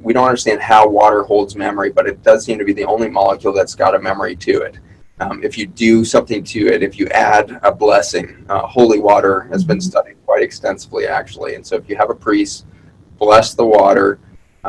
we don't understand how water holds memory, but it does seem to be the only molecule that's got a memory to it. If you do something to it, if you add a blessing, holy water has been studied quite extensively, actually. And so if you have a priest bless the water,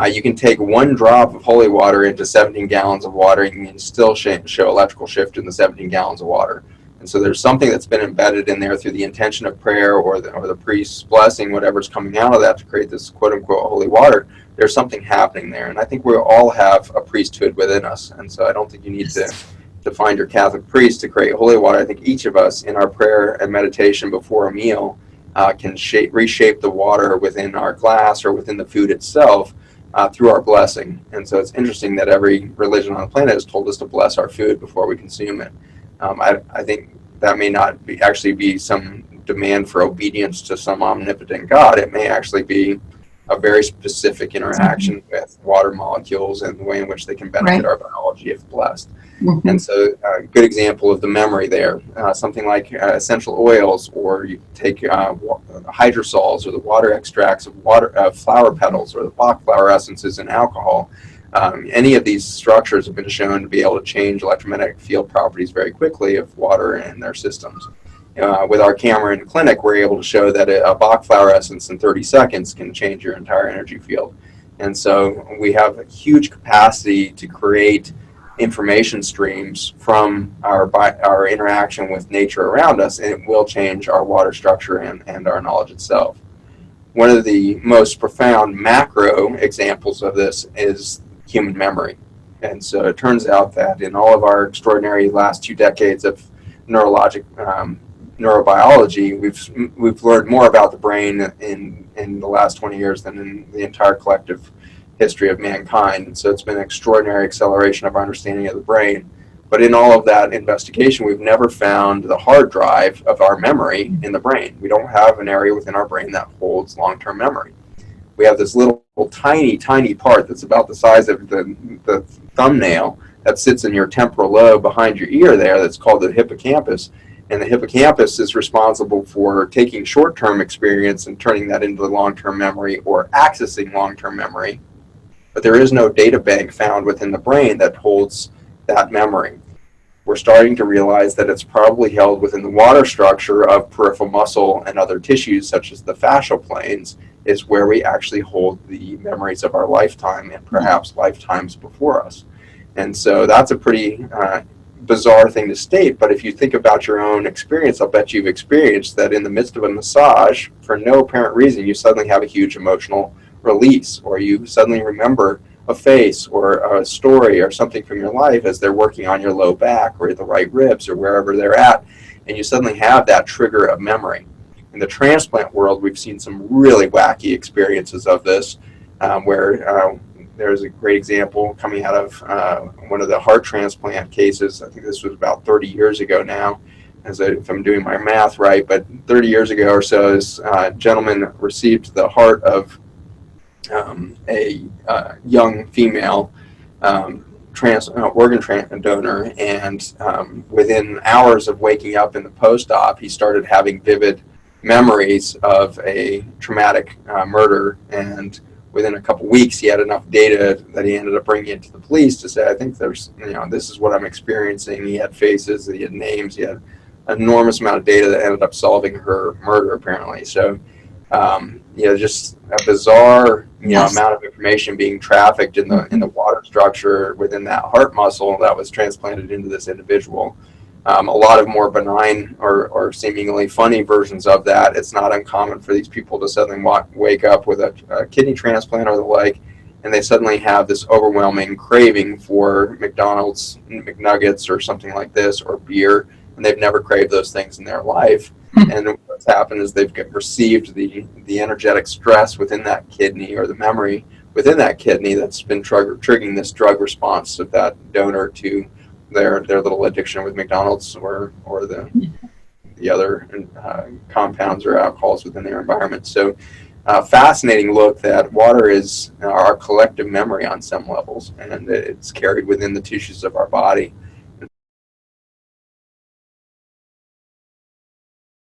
you can take one drop of holy water into 17 gallons of water, and you can still show electrical shift in the 17 gallons of water. And so there's something that's been embedded in there through the intention of prayer or the priest's blessing, whatever's coming out of that to create this quote-unquote holy water. There's something happening there. And I think we all have a priesthood within us. And so I don't think you need to find your Catholic priest to create holy water. I think each of us in our prayer and meditation before a meal can reshape the water within our glass or within the food itself through our blessing. And so it's interesting that every religion on the planet has told us to bless our food before we consume it. I think that may not actually be some demand for obedience to some omnipotent God. It may actually be a very specific interaction with water molecules and the way in which they can benefit our biology if blessed. And so a good example of the memory there, something like essential oils, or you take hydrosols or the water extracts of flower petals or the Bach flower essences in alcohol. Any of these structures have been shown to be able to change electromagnetic field properties very quickly of water in their systems. With our camera in the clinic, we're able to show that a Bach flower essence in 30 seconds can change your entire energy field. And so we have a huge capacity to create information streams from our interaction with nature around us, and it will change our water structure and our knowledge itself. One of the most profound macro examples of this is human memory. And so it turns out that in all of our extraordinary last 2 decades of neurobiology, we've learned more about the brain in the last 20 years than in the entire collective history of mankind. And so it's been an extraordinary acceleration of our understanding of the brain. But in all of that investigation, we've never found the hard drive of our memory in the brain. We don't have an area within our brain that holds long-term memory. We have this little tiny part that's about the size of the thumbnail that sits in your temporal lobe behind your ear there, that's called the hippocampus. And the hippocampus is responsible for taking short-term experience and turning that into long-term memory or accessing long-term memory. But there is no data bank found within the brain that holds that memory. We're starting to realize that it's probably held within the water structure of peripheral muscle and other tissues, such as the fascial planes, is where we actually hold the memories of our lifetime and perhaps lifetimes before us. And so that's a pretty bizarre thing to state, but if you think about your own experience, I'll bet you've experienced that in the midst of a massage, for no apparent reason, you suddenly have a huge emotional release, or you suddenly remember a face or a story or something from your life as they're working on your low back or the right ribs or wherever they're at, and you suddenly have that trigger of memory. In the transplant world, we've seen some really wacky experiences of this, where there's a great example coming out of one of the heart transplant cases. I think this was about 30 years ago now, if I'm doing my math right, but 30 years ago or so, this gentleman received the heart of a young female organ donor, and within hours of waking up in the post-op, he started having vivid memories of a traumatic murder, and within a couple weeks he had enough data that he ended up bringing it to the police to say, I think there's, this is what I'm experiencing. He had faces, he had names, he had an enormous amount of data that ended up solving her murder, apparently. So just a bizarre amount of information being trafficked in the water structure within that heart muscle that was transplanted into this individual. A lot of more benign or seemingly funny versions of that. It's not uncommon for these people to suddenly wake up with a kidney transplant or the like, and they suddenly have this overwhelming craving for McDonald's McNuggets or something like this, or beer, and they've never craved those things in their life. And what's happened is they've received the energetic stress within that kidney, or the memory within that kidney, that's been triggering this drug response of that donor to their little addiction with McDonald's or the other compounds or alcohols within their environment. So fascinating look that water is our collective memory on some levels, and it's carried within the tissues of our body.